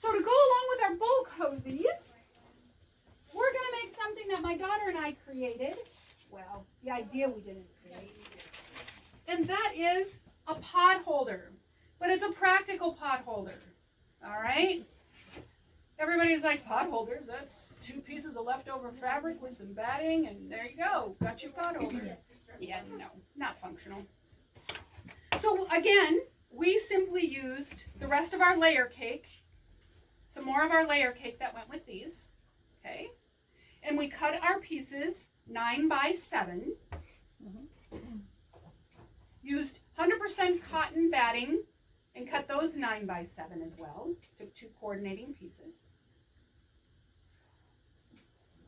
So to go along with our bowl cozies, we're going to make something that my daughter and I created. Well, the idea we didn't create. And that is a pot holder. But it's a practical pot holder. All right? Everybody's like, pot holders, that's 2 pieces of leftover fabric with some batting, and there you go. Got your pot holder. Yeah, no, not functional. So again, we simply used the rest of our layer cake, some more of our layer cake that went with these, okay? And we cut our pieces 9 by 7. Used 100% cotton batting and cut those 9 by 7 as well. Took 2 coordinating pieces.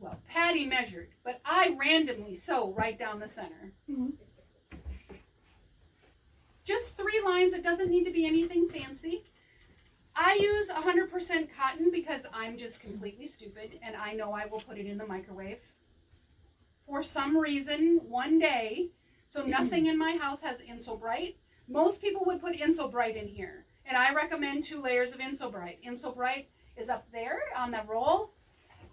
Well, Patty measured, but I randomly sew right down the center. Just 3 lines. It doesn't need to be anything fancy. I use 100% cotton because I'm just completely stupid and I know I will put it in the microwave. For some reason, one day, so nothing in my house has Insulbrite. Most people would put Insulbrite in here, and I recommend 2 layers of Insulbrite. Insulbrite is up there on the roll.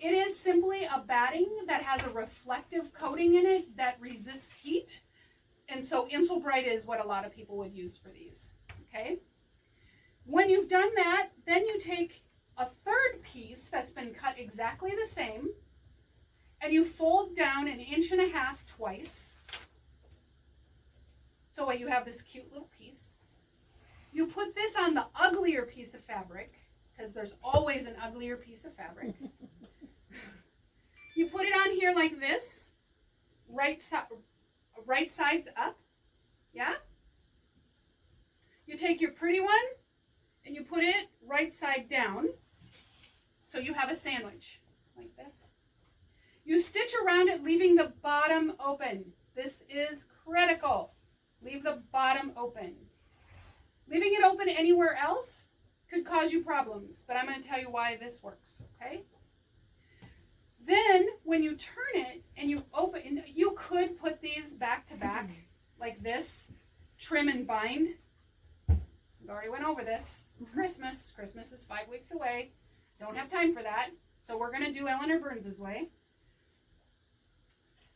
It is simply a batting that has a reflective coating in it that resists heat, and so Insulbrite is what a lot of people would use for these, okay? When you've done that, then you take a 3rd piece that's been cut exactly the same, and you fold down 1.5 inches twice. So you have this cute little piece. You put this on the uglier piece of fabric, because there's always an uglier piece of fabric. You put it on here like this, right sides up, yeah? You take your pretty one, and you put it right side down, so you have a sandwich, like this. You stitch around it, leaving the bottom open. This is critical. Leave the bottom open. Leaving it open anywhere else could cause you problems, but I'm going to tell you why this works, okay? Then, when you turn it and you open, you could put these back to back like this, trim and bind. We already went over this. It's Christmas. Christmas is 5 weeks away. Don't have time for that, so we're going to do Eleanor Burns' way.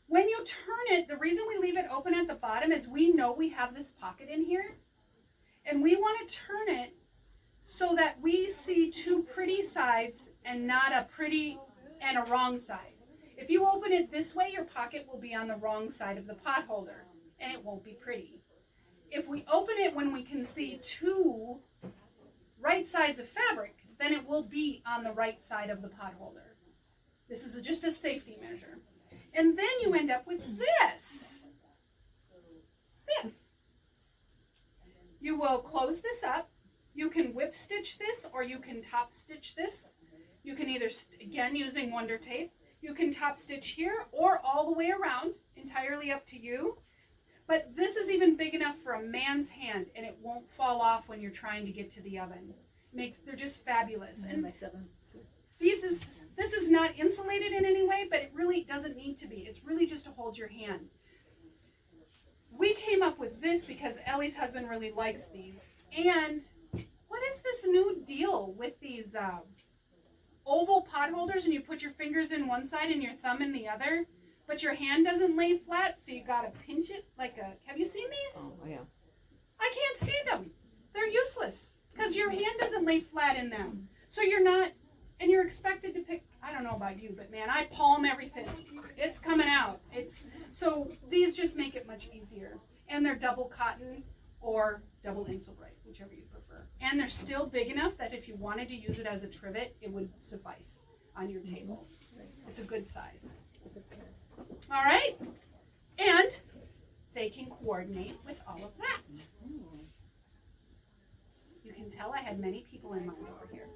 When you turn it, the reason we leave it open at the bottom is we know we have this pocket in here, and we want to turn it so that we see 2 pretty sides and not a pretty and a wrong side. If you open it this way, your pocket will be on the wrong side of the pot holder, and it won't be pretty. If we open it when we can see 2 right sides of fabric, then it will be on the right side of the pot holder. This is just a safety measure. And then you end up with this. This. You will close this up. You can whip stitch this or you can top stitch this. You can either, again, using Wonder Tape, you can top stitch here or all the way around, entirely up to you. But this is even big enough for a man's hand and it won't fall off when you're trying to get to the oven. They're just fabulous. And this is not insulated in any way, but it really doesn't need to be. It's really just to hold your hand. We came up with this because Ellie's husband really likes these. And what is this new deal with these oval pot holders, and you put your fingers in one side and your thumb in the other, but your hand doesn't lay flat, so you gotta pinch it like a, have you seen these? Oh, yeah. I can't stand them. They're useless because your hand doesn't lay flat in them. So you're not, and you're expected to pick, I don't know about you, but man, I palm everything. It's coming out. So these just make it much easier. And they're double cotton or double Insulbrite, whichever you prefer. And they're still big enough that if you wanted to use it as a trivet, it would suffice on your table. It's a good size. All right? And they can coordinate with all of that. You can tell I had many people in mind over here.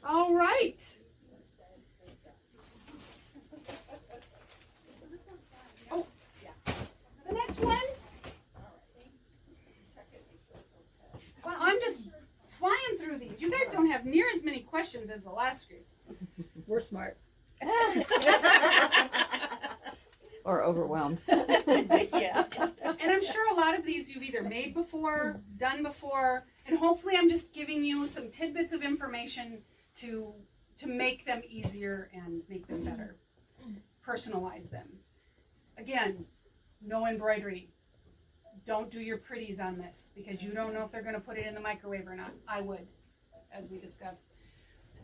All right. Oh, yeah. The next one. Well, I'm just flying through these. You guys don't have near as many questions as the last group. We're smart. Or overwhelmed. Yeah. And I'm sure a lot of these you've either made before, done before, And hopefully I'm just giving you some tidbits of information to make them easier and make them better. Personalize them. Again, no embroidery. Don't do your pretties on this because you don't know if they're going to put it in the microwave or not. I would, as we discussed.